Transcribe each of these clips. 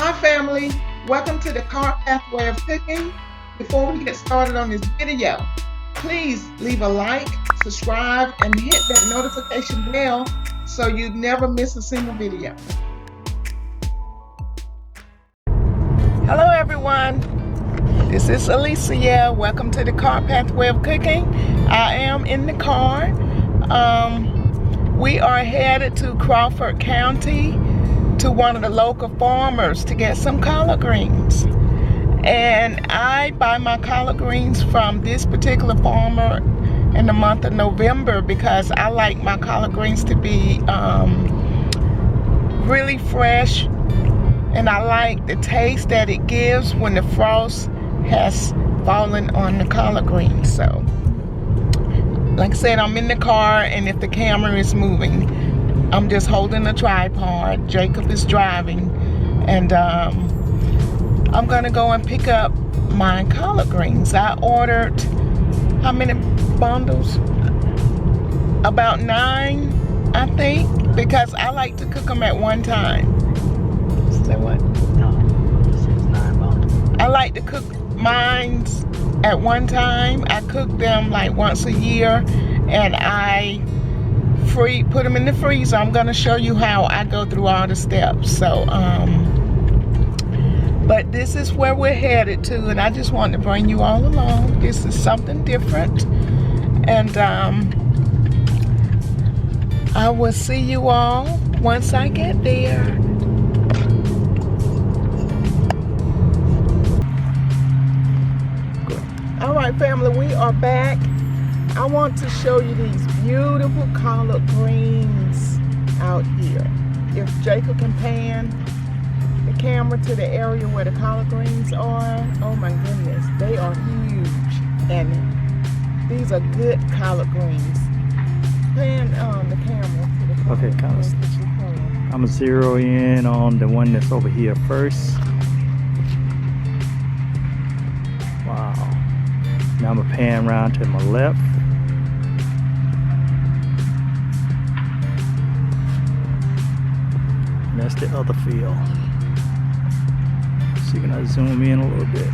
Hi family, welcome to the Car Pathway of Cooking. Before we get started on this video, please leave a like, subscribe, and hit that notification bell so you never miss a single video. Hello everyone, this is Alicia. Welcome to the Car Pathway of Cooking. I am in the car. We are headed to Crawford County to one of the local farmers to get some collard greens. And I buy my collard greens from this particular farmer in the month of November because I like my collard greens to be really fresh, and I like the taste that it gives when the frost has fallen on the collard greens. So like I said, I'm in the car, and if the camera is moving, I'm just holding the tripod. Jacob is driving, and I'm gonna go and pick up my collard greens. I ordered, how many bundles? About 9, I think, because I like to cook them at one time. Say what? No, it's 9 bundles. I like to cook mine at one time. I cook them like once a year, and I put them in the freezer. I'm going to show you how I go through all the steps. So but this is where we're headed to, and I just wanted to bring you all along. This is something different, and I will see you all once I get there. All right, family, we are back. I want to show you these beautiful collard greens out here. If Jacob can pan the camera to the area where the collard greens are, oh my goodness, they are huge, and these are good collard greens. Pan the camera to the collard Okay, kind of. greens that you pan. I'm gonna zero in on the one that's over here first. Wow. Now I'm gonna pan around to my left. And that's the other field. So you're gonna zoom in a little bit.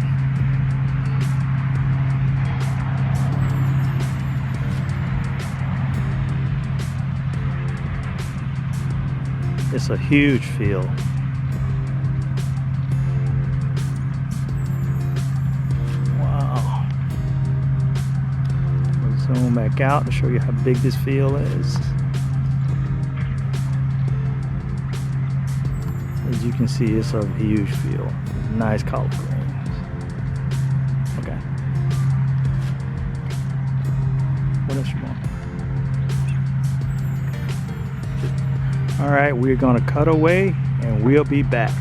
It's a huge field. Wow. I'll zoom back out to show you how big this field is. As you can see, it's a huge field. Nice collard greens. Okay. What else you want? All right, we're gonna cut away, and we'll be back.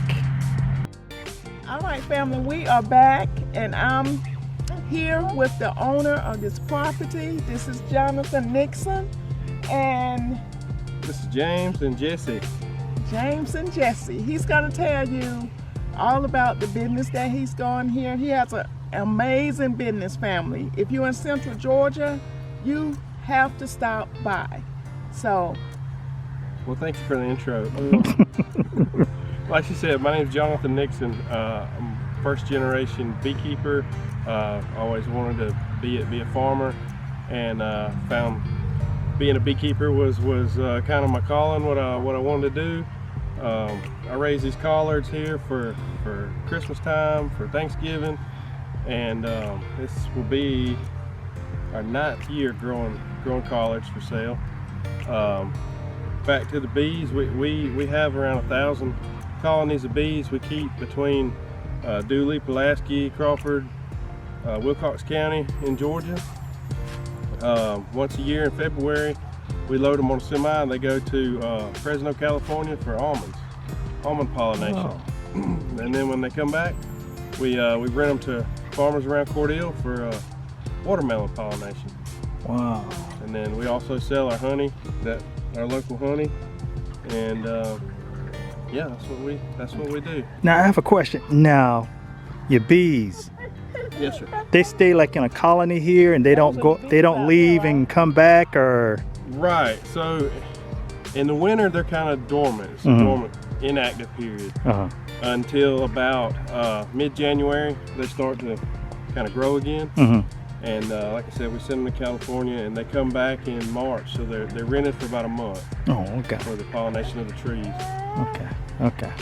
All right, family, we are back, and I'm here with the owner of this property. This is Jonathan Nixon, and This is James and Jesse. James and Jesse. He's gonna tell you all about the business that he's going here. He has an amazing business, family. If you're in Central Georgia, you have to stop by. So, Well, thank you for the intro. Like you said, my name is Jonathan Nixon. I'm first generation beekeeper. Always wanted to be a farmer, and found being a beekeeper was kind of my calling, what I wanted to do. I raise these collards here for Christmas time, for Thanksgiving, and this will be our 9th year growing collards for sale. Back to the bees, we have around 1,000 colonies of bees we keep between Dooley, Pulaski, Crawford, Wilcox County in Georgia. Once a year in February, we load them on a semi, and they go to Fresno, California for almond pollination. Wow. And then when they come back, we rent them to farmers around Cordele for watermelon pollination. Wow. And then we also sell our honey, our local honey, and yeah, that's what we do. Now I have a question. Now, your bees, Yes, sir. they stay like in a colony here, and they don't leave and come back, or? Right. So in the winter they're kind of dormant. It's a inactive period Uh-huh. until about mid-January. They start to kind of grow again. Mm-hmm. And like I said, we send them to California, and they come back in March, so they're rented for about a month Oh, okay. for the pollination of the trees. Okay. Okay.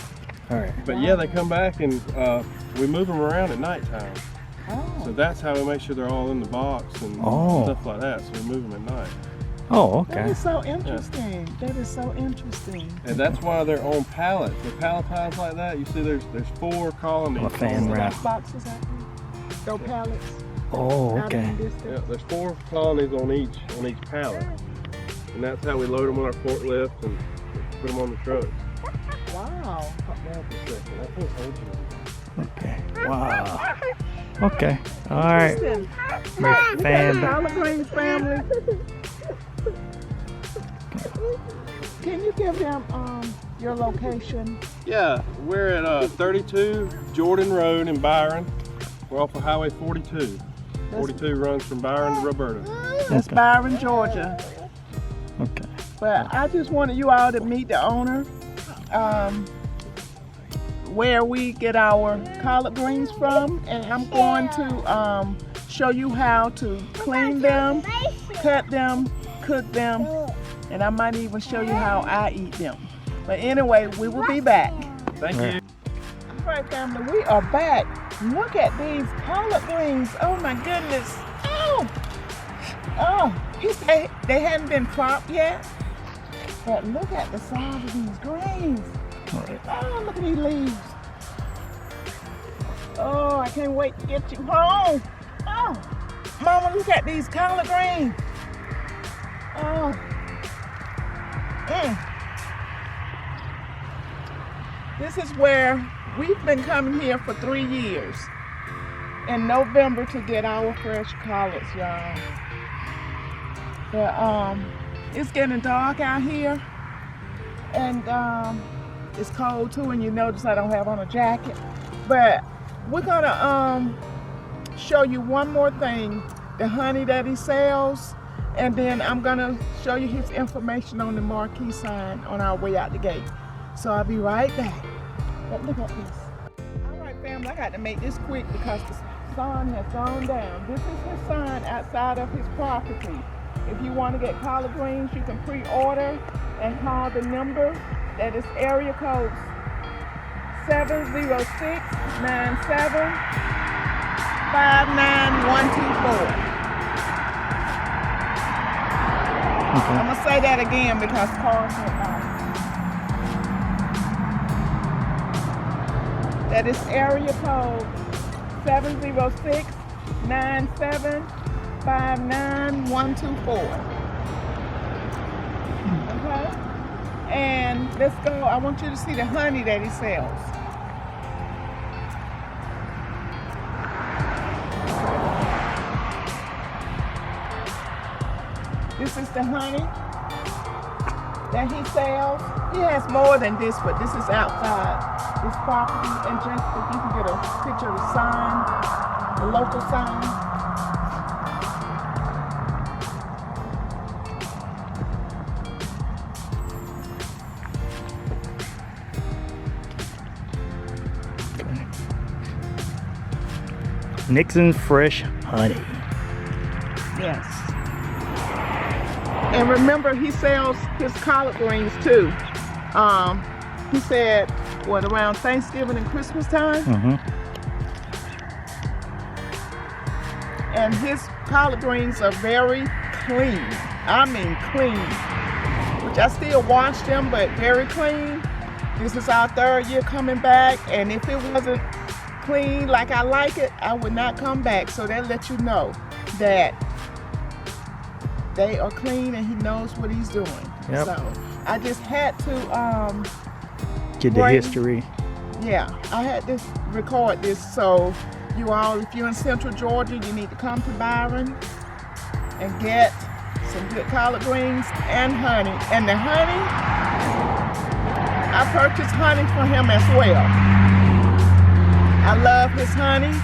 All right. But yeah, they come back, and we move them around at nighttime. So that's how we make sure they're all in the box and stuff like that. So we move them at night. Oh, That okay. is so interesting. That is so interesting. And that's why they're on pallets. They're palletized like that. You see, there's 4 colonies. A fan So wrap. those boxes out there, those pallets. Oh, out okay. in the distance. Yeah, there's 4 colonies on each pallet, and that's how we load them on our forklift and put them on the truck. Wow. Okay. Wow. Okay. All right. Listen, My look at fan. the collard greens family. Can you give them your location? Yeah, we're at 32 Jordan Road in Byron. We're off of Highway 42. 42 runs from Byron to Roberta. That's Okay. Byron, Georgia. Okay. But I just wanted you all to meet the owner, where we get our collard greens from, and I'm going to show you how to clean them, cut them, cook them, and I might even show you how I eat them. But anyway, we will be back. Thank you. All right, family, we are back. Look at these collard greens. Oh my goodness. Oh, they hadn't been cropped yet. But look at the size of these greens. All right. Oh, look at these leaves. Oh, I can't wait to get you home. Oh, Mama, look at these collard greens. Oh. This is where we've been coming here for 3 years. In November to get our fresh collards, y'all. But it's getting dark out here, and it's cold too, and you notice I don't have on a jacket. But we're gonna show you one more thing, the honey that he sells, and then I'm gonna show you his information on the marquee sign on our way out the gate. So I'll be right back. But look at this. All right, family, I got to make this quick because the sun has gone down. This is his sign outside of his property. If you want to get collard greens, you can pre-order and call the number. That is area code 706-97-59124. Okay. I'm going to say that again because cars went by. That is area code 706-97-59124. Okay? And let's go. I want you to see the honey that he sells. This is the honey that he sells. He has more than this, but this is outside his property. And just if you can get a picture of the sign, the local sign. Nixon Fresh Honey. Yes. And remember, he sells his collard greens too. He said, what, around Thanksgiving and Christmas time? Mm-hmm. And his collard greens are very clean. I mean clean. Which I still wash them, but very clean. This is our 3rd year coming back, and if it wasn't clean like I like it, I would not come back. So that lets you know that they are clean and he knows what he's doing. Yep. So I just had to Get the history. yeah, I had to record this. So you all, if you're in Central Georgia, you need to come to Byron and get some good collard greens and honey. And the honey, I purchased honey for him as well. I love his honey,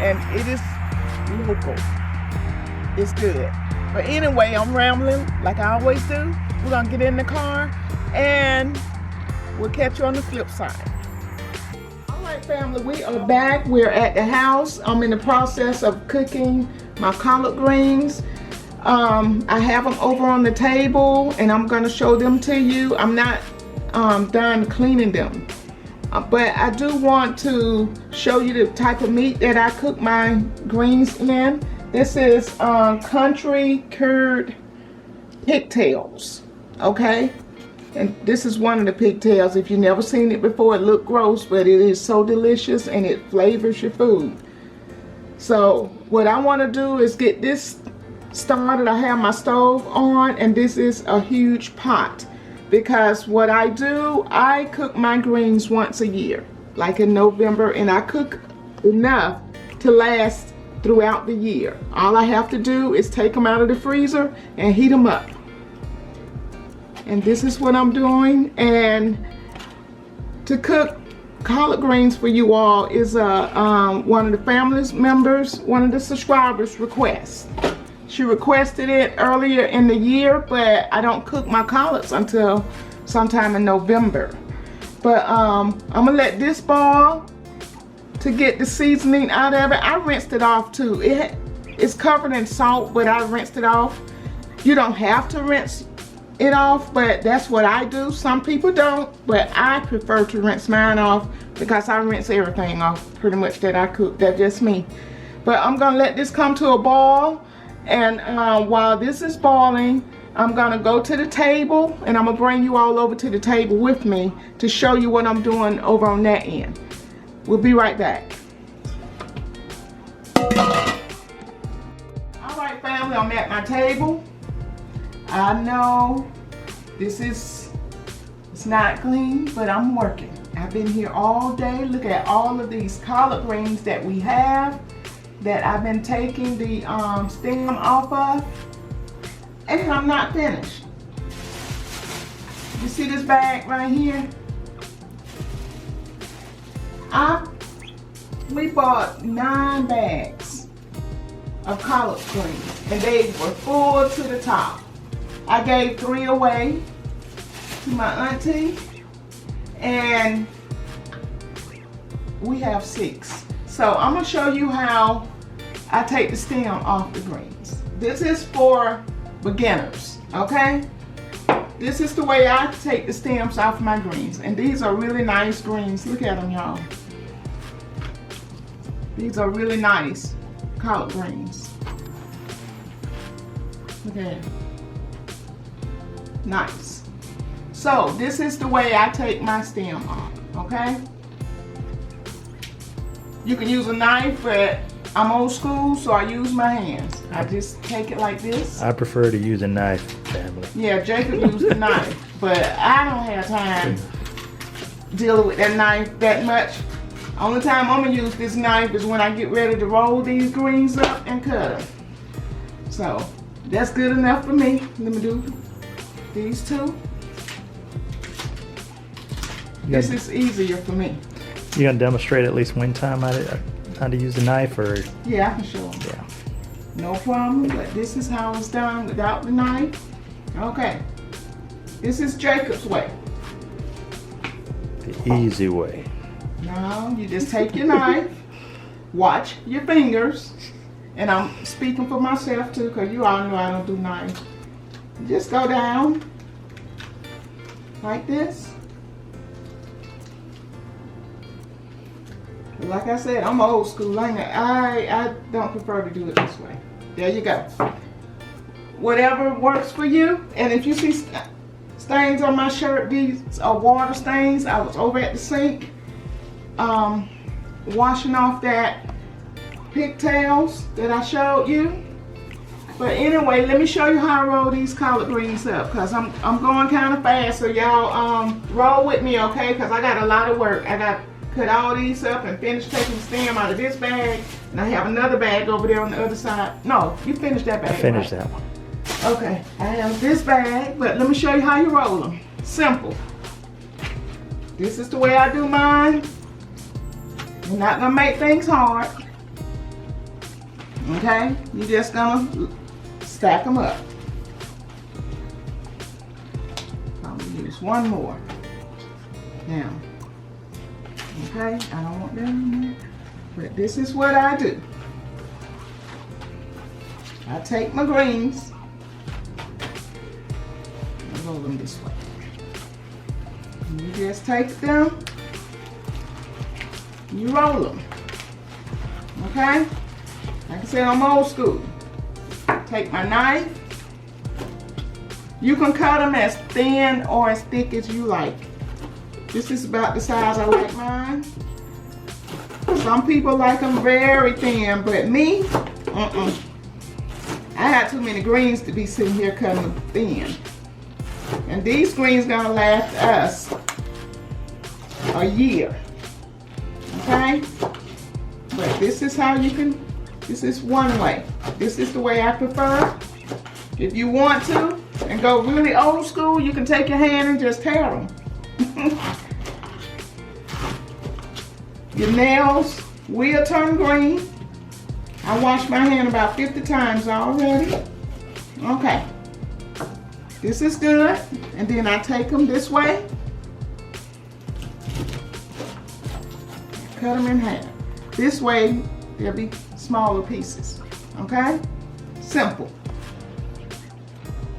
and it is local. It's good. But anyway, I'm rambling like I always do. We're gonna get in the car and We'll catch you on the flip side. All right, family, we are back. We're at the house. I'm in the process of cooking my collard greens. I have them over on the table and I'm gonna show them to you. I'm not done cleaning them. But I do want to show you the type of meat that I cook my greens in. This is country cured pigtails, okay? And this is one of the pigtails. If you've never seen it before, it looks gross, but it is so delicious and it flavors your food. So what I want to do is get this started. I have my stove on and this is a huge pot. Because what I do, I cook my greens once a year, like in November, and I cook enough to last throughout the year. All I have to do is take them out of the freezer and heat them up. And this is what I'm doing. And to cook collard greens for you all is one of the family members, one of the subscribers requests. She requested it earlier in the year, but I don't cook my collards until sometime in November. But I'm gonna let this boil to get the seasoning out of it. I rinsed it off too. It's covered in salt, but I rinsed it off. You don't have to rinse it off, but that's what I do. Some people don't, but I prefer to rinse mine off because I rinse everything off pretty much that I cook. That's just me. But I'm gonna let this come to a boil. And while this is boiling, I'm gonna go to the table and I'm gonna bring you all over to the table with me to show you what I'm doing over on that end. We'll be right back. All right, family, I'm at my table. I know it's not clean, but I'm working. I've been here all day. Look at all of these collard greens that we have, that I've been taking the stem off of, and I'm not finished. You see this bag right here? We bought 9 bags of collard greens, and they were full to the top. I gave 3 away to my auntie, and we have 6. So I'm gonna show you how I take the stem off the greens. This is for beginners, okay? This is the way I take the stems off my greens. And these are really nice greens. Look at them, y'all. These are really nice collard greens. Look at it. Nice. So this is the way I take my stem off, okay? You can use a knife, but I'm old school, so I use my hands. I just take it like this. I prefer to use a knife, family. Yeah, Jacob used a knife, but I don't have time dealing with that knife that much. Only time I'm gonna use this knife is when I get ready to roll these greens up and cut them. So that's good enough for me. Let me do these 2. This is easier for me. You gonna demonstrate at least one time how to use a knife, or? Yeah, I can show them. Yeah. No problem, but this is how it's done without the knife. Okay. This is Jacob's way. The easy way. Now, you just take your knife, watch your fingers, and I'm speaking for myself too, because you all know I don't do knives. Just go down like this. Like I said, I'm old school. I don't prefer to do it this way. There you go. Whatever works for you. And if you see stains on my shirt, these are water stains. I was over at the sink washing off that pigtails that I showed you. But anyway, let me show you how I roll these collard greens up, because I'm going kind of fast, so y'all roll with me, okay? Because I got a lot of work. I got cut all these up and finish taking the stem out of this bag, and I have another bag over there on the other side. No, you finished that bag. I finished right? that one. Okay, I have this bag, but let me show you how you roll them. Simple. This is the way I do mine. You're not gonna make things hard. Okay, you're just gonna stack them up. I'm gonna use one more. Now, okay, I don't want that in there, but this is what I do. I take my greens and roll them this way. And you just take them, you roll them, okay? Like I said, I'm old school. Take my knife. You can cut them as thin or as thick as you like. This is about the size I like mine. Some people like them very thin, but me, I had too many greens to be sitting here cutting them thin. And these greens gonna last us a year, okay? But this is how you can, this is one way. This is the way I prefer. If you want to and go really old school, you can take your hand and just tear them. Your nails will turn green. I washed my hand about 50 times already. Okay. This is good. And then I take them this way. Cut them in half. This way, they'll be smaller pieces. Okay? Simple.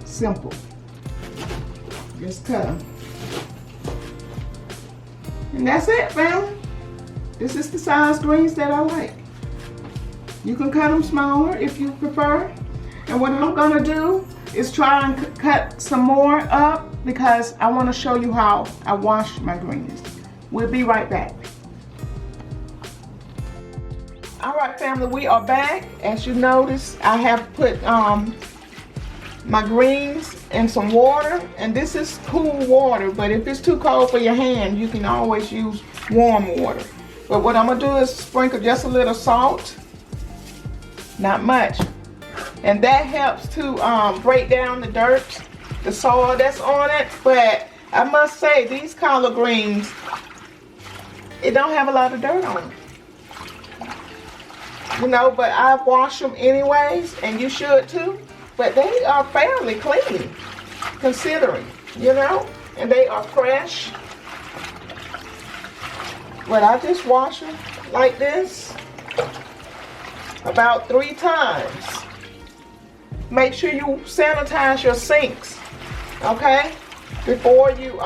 Simple. Just cut them. And that's it, family. This is the size greens that I like. You can cut them smaller if you prefer. And what I'm gonna do is try and cut some more up because I wanna show you how I wash my greens. We'll be right back. All right, family, we are back. As you notice, I have put my greens in some water, and this is cool water, but if it's too cold for your hand, you can always use warm water. But what I'm gonna do is sprinkle just a little salt, not much, and that helps to break down the dirt, the soil that's on it. But I must say, these collard greens, it don't have a lot of dirt on them. You know, but I wash them anyways, and you should too. But they are fairly clean, considering, you know, and they are fresh. But I just wash them like this about 3 times. Make sure you sanitize your sinks, okay? Before you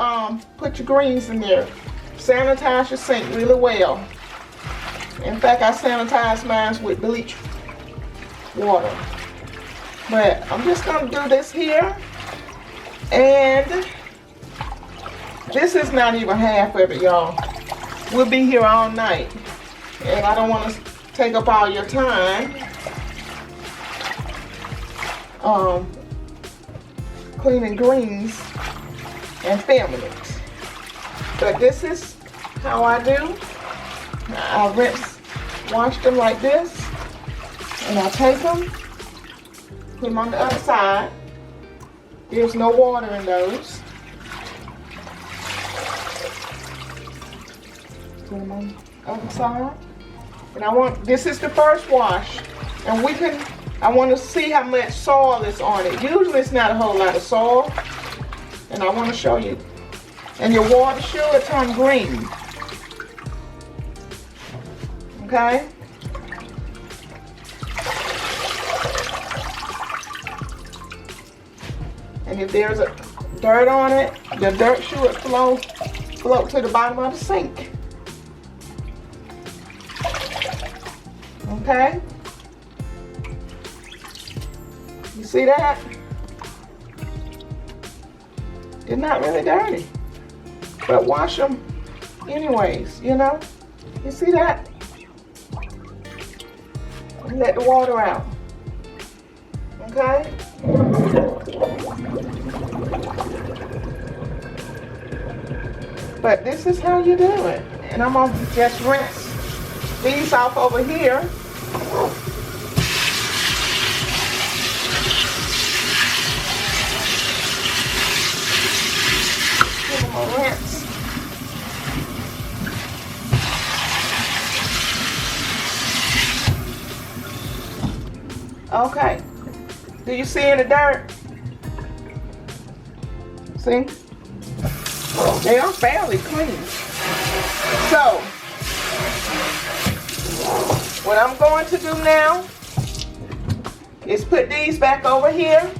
put your greens in there. Sanitize your sink really well. In fact, I sanitize mine with bleach water. But I'm just gonna do this here. And this is not even half of it, y'all. We'll be here all night. And I don't want to take up all your time cleaning greens and filming it. But this is how I do. I wash them like this, and I take them, put them on the other side. There's no water in those. Put them on the other side. And this is the first wash, and I want to see how much soil is on it. Usually it's not a whole lot of soil, and I want to show you. And your water should turn green. Okay? And if there's a dirt on it, the dirt should float to the bottom of the sink. Okay? You see that? They're not really dirty. But wash them anyways, you know? You see that? And let the water out. Okay? But this is how you do it. And I'm gonna just rinse these off over here. Give them a rinse. Okay. Do you see any dirt? See? They are fairly clean. So, what I'm going to do now is put these back over here.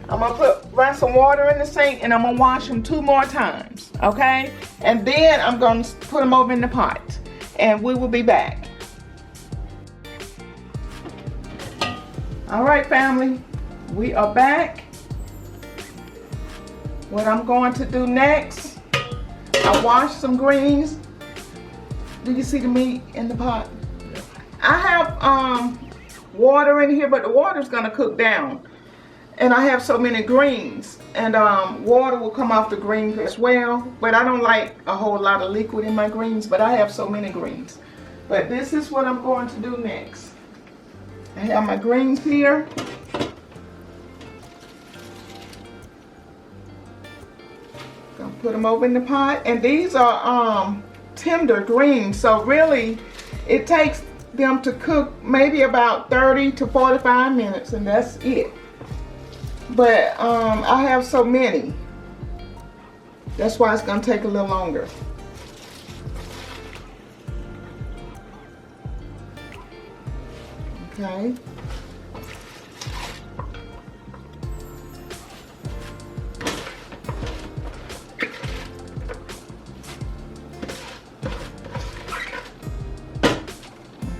I'm gonna run some water in the sink and I'm gonna wash them 2 more times, okay? And then I'm gonna put them over in the pot and we will be back. All right, family, we are back. What I'm going to do next, I washed some greens. Do you see the meat in the pot? I have water in here, but the water's gonna cook down. And I have so many greens, and water will come off the greens as well. But I don't like a whole lot of liquid in my greens, but I have so many greens. But this is what I'm going to do next. I have my greens here. Gonna put them over in the pot, and these are tender greens, so really it takes them to cook maybe about 30 to 45 minutes, and that's it. But I have so many, that's why it's gonna take a little longer. Okay.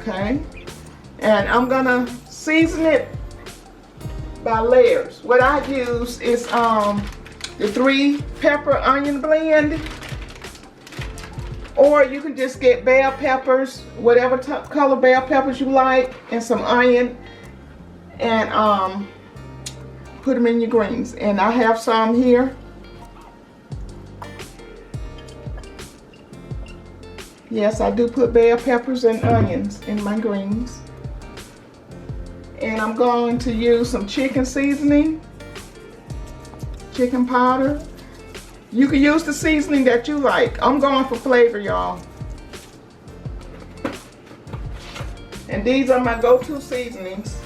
Okay, and I'm gonna season it by layers. What I use is the 3 pepper onion blend, or you can just get bell peppers, whatever color bell peppers you like, and some onion, and put them in your greens. And I have some here. Yes, I do put bell peppers and onions in my greens. And I'm going to use some chicken seasoning, chicken powder. You can use the seasoning that you like. I'm going for flavor, y'all. And these are my go-to seasonings.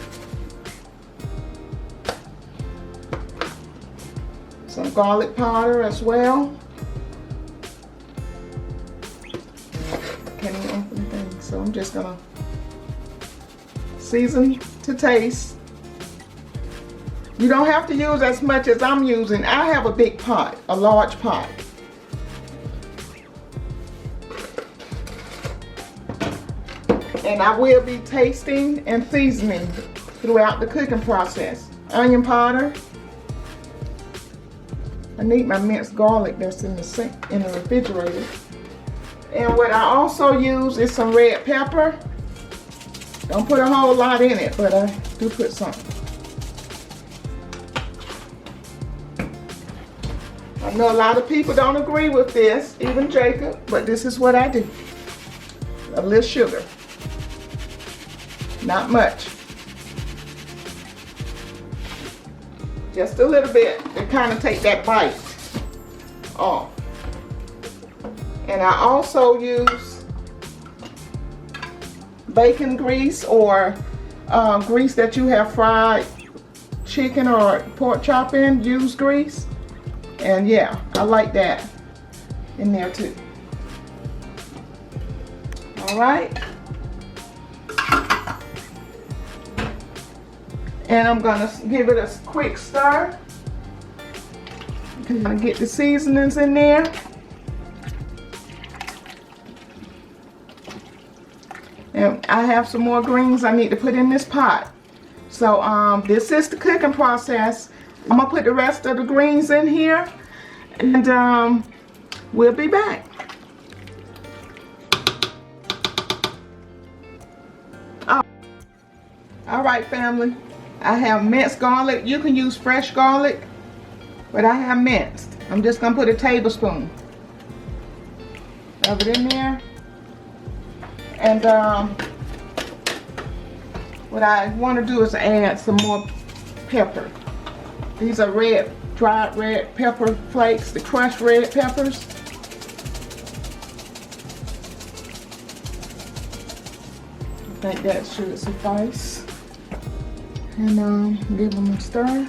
Some garlic powder as well. Can't even open the thing, so I'm just gonna season to taste. You don't have to use as much as I'm using. I have a big pot, a large pot. And I will be tasting and seasoning throughout the cooking process. Onion powder. I need my minced garlic that's in the sink, in the refrigerator. And what I also use is some red pepper. Don't put a whole lot in it, but I do put some. I know a lot of people don't agree with this, even Jacob, but this is what I do. A little sugar. Not much. Just a little bit to kind of take that bite off. And I also use bacon grease, or grease that you have fried chicken or pork chop in, used grease. And yeah, I like that in there too. All right. And I'm gonna give it a quick stir. I'm gonna get the seasonings in there. And I have some more greens I need to put in this pot. So this is the cooking process. I'm gonna put the rest of the greens in here, and we'll be back. All right, family. I have minced garlic. You can use fresh garlic, but I have minced. I'm just gonna put a tablespoon of it in there. And what I want to do is add some more pepper. These are dried red pepper flakes, the crushed red peppers. I think that should suffice. And give them a stir.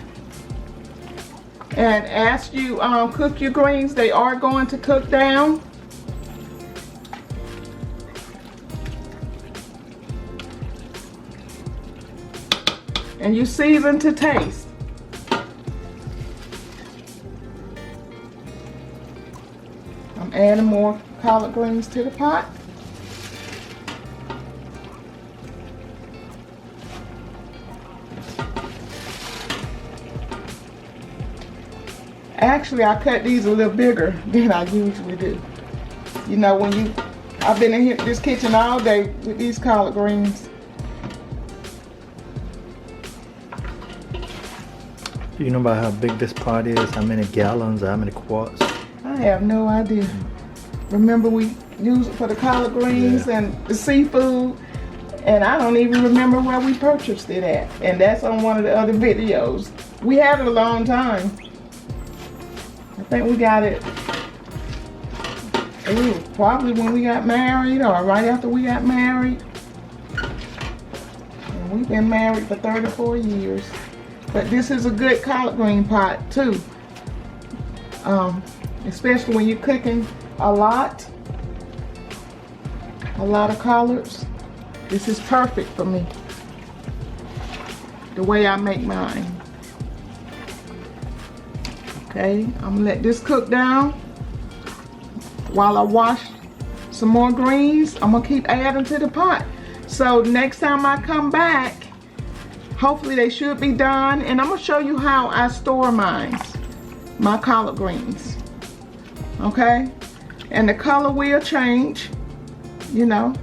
And as you cook your greens, they are going to cook down. And you season to taste. I'm adding more collard greens to the pot. Actually, I cut these a little bigger than I usually do. You know, I've been in here, this kitchen all day with these collard greens. Do you know about how big this pot is? How many gallons? How many quarts? I have no idea. Remember, we used it for the collard greens and the seafood, and I don't even remember where we purchased it at. And that's on one of the other videos. We had it a long time. I think we got it, probably when we got married or right after we got married. And we've been married for 34 years. But this is a good collard green pot too. Especially when you're cooking a lot of collards. This is perfect for me, the way I make mine. Okay, I'm gonna let this cook down while I wash some more greens. I'm gonna keep adding to the pot. So next time I come back, hopefully they should be done, and I'm gonna show you how I store mine, my collard greens. Okay, and the color will change. You know,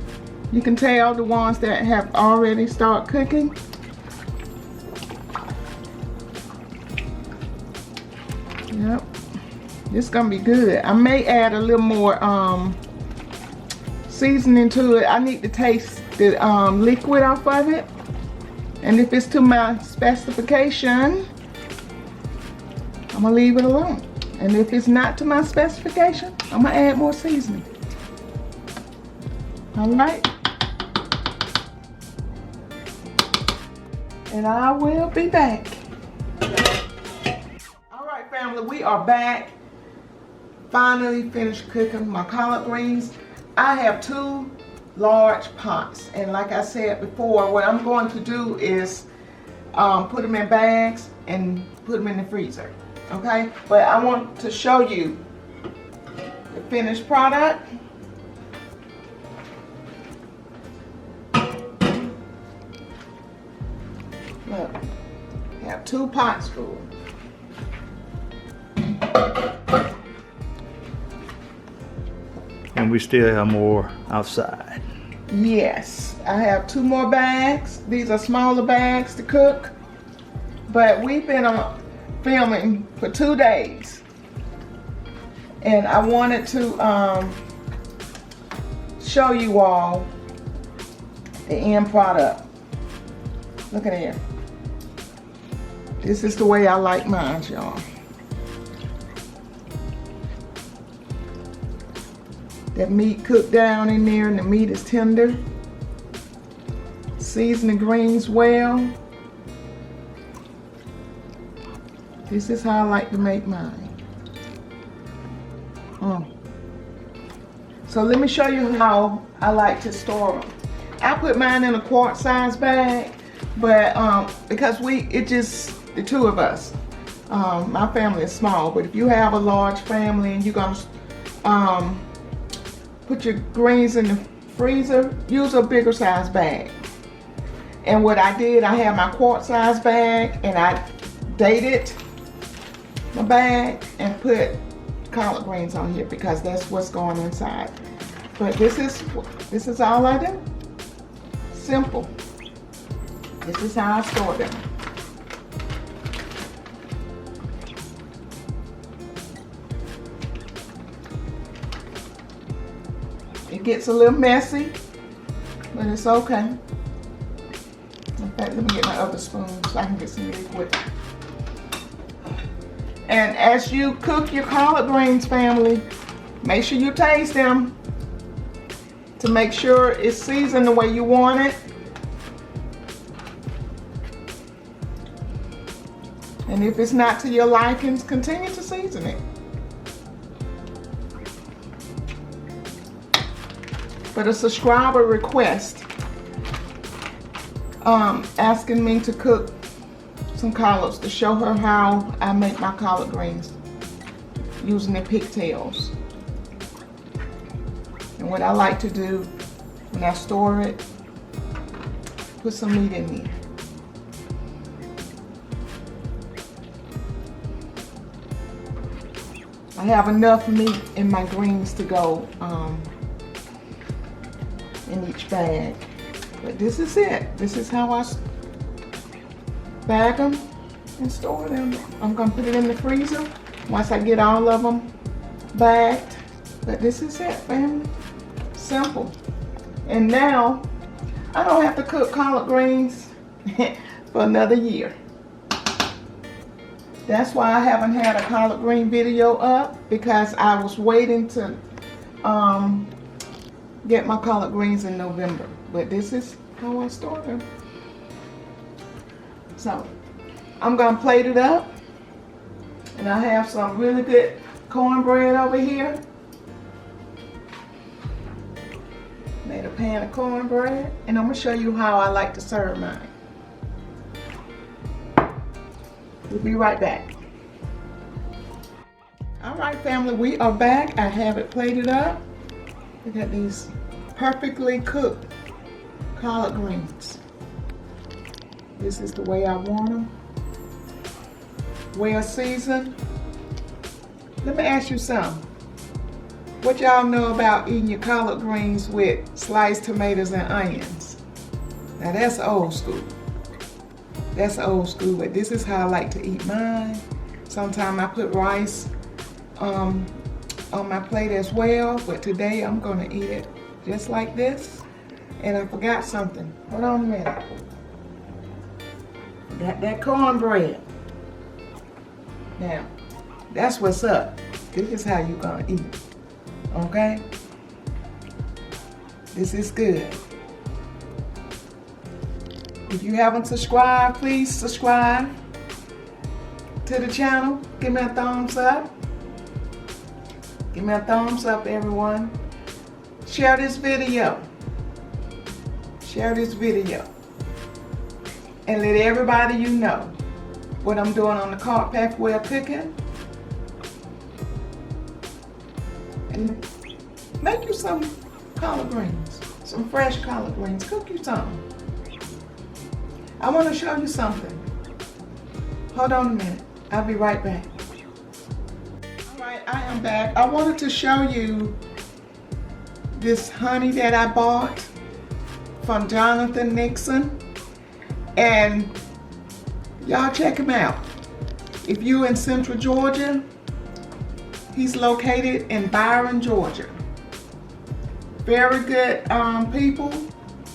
you can tell the ones that have already started cooking. Yep, this is gonna be good. I may add a little more seasoning to it. I need to taste the liquid off of it, and if it's to my specification, I'm gonna leave it alone. And if it's not to my specification, I'm gonna add more seasoning. All right, and I will be back. Family, we are back. Finally finished cooking my collard greens. I have 2 large pots, and like I said before, what I'm going to do is put them in bags and put them in the freezer. Okay, but I want to show you the finished product. Look, I have 2 pots full. And we still have more outside. Yes, I have 2 more bags. These are smaller bags to cook. But we've been filming for 2 days. And I wanted to show you all the end product. Look at here. This is the way I like mine, y'all. That meat cooked down in there, and the meat is tender. Season the greens well. This is how I like to make mine. So let me show you how I like to store them. I put mine in a quart size bag, but because it's just the 2 of us. My family is small, but if you have a large family and you're gonna put your greens in the freezer, use a bigger size bag. And what I did, I have my quart size bag, and I dated my bag and put collard greens on here because that's what's going inside. But this is all I do. Simple. This is how I store them. It gets a little messy, but it's okay. In fact, let me get my other spoon so I can get some liquid. And as you cook your collard greens, family, make sure you taste them to make sure it's seasoned the way you want it. And if it's not to your likings, continue to season it. But a subscriber request asking me to cook some collards to show her how I make my collard greens using the pigtails. And what I like to do when I store it, put some meat in there. I have enough meat in my greens to go in each bag. But this is it. This is how I bag them and store them. I'm gonna put it in the freezer once I get all of them bagged. But this is it, family. Simple. And now I don't have to cook collard greens for another year. That's why I haven't had a collard green video up, because I was waiting to get my collard greens in November. But this is how I store them. So I'm gonna plate it up, and I have some really good cornbread over here. Made a pan of cornbread, and I'm gonna show you how I like to serve mine. We'll be right back. All right, family, we are back. I have it plated up. Look at these perfectly cooked collard greens. This is the way I want them. Well seasoned. Let me ask you something. What y'all know about eating your collard greens with sliced tomatoes and onions? Now that's old school. That's old school, but this is how I like to eat mine. Sometimes I put rice on my plate as well, but today I'm gonna eat it just like this. And I forgot something. Hold on a minute. Got that cornbread. Now, that's what's up. This is how you're gonna eat. Okay? This is good. If you haven't subscribed, please subscribe to the channel. Give me a thumbs up. Give me a thumbs up, everyone. Share this video. Share this video. And let everybody you know what I'm doing on the cart pack well cooking. And make you some collard greens. Some fresh collard greens. Cook you some. I want to show you something. Hold on a minute. I'll be right back. All right, I am back. I wanted to show you this honey that I bought from Jonathan Nixon. And y'all check him out. If you're in Central Georgia, he's located in Byron, Georgia. Very good people,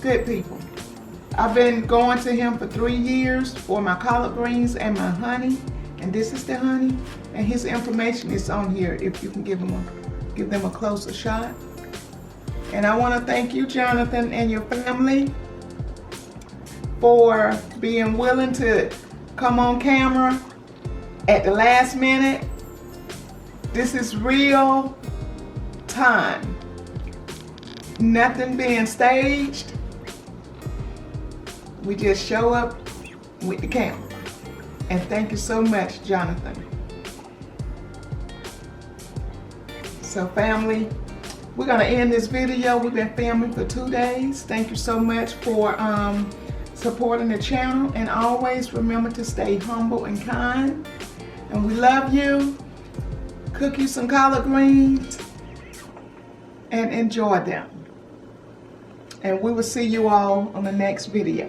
good people. I've been going to him for 3 years for my collard greens and my honey. And this is the honey. And his information is on here if you can give them a closer shot. And I want to thank you, Jonathan, and your family for being willing to come on camera at the last minute. This is real time. Nothing being staged. We just show up with the camera. And thank you so much, Jonathan. So family, we're gonna end this video. We've been filming for 2 days. Thank you so much for supporting the channel. And always remember to stay humble and kind. And we love you. Cook you some collard greens and enjoy them. And we will see you all on the next video.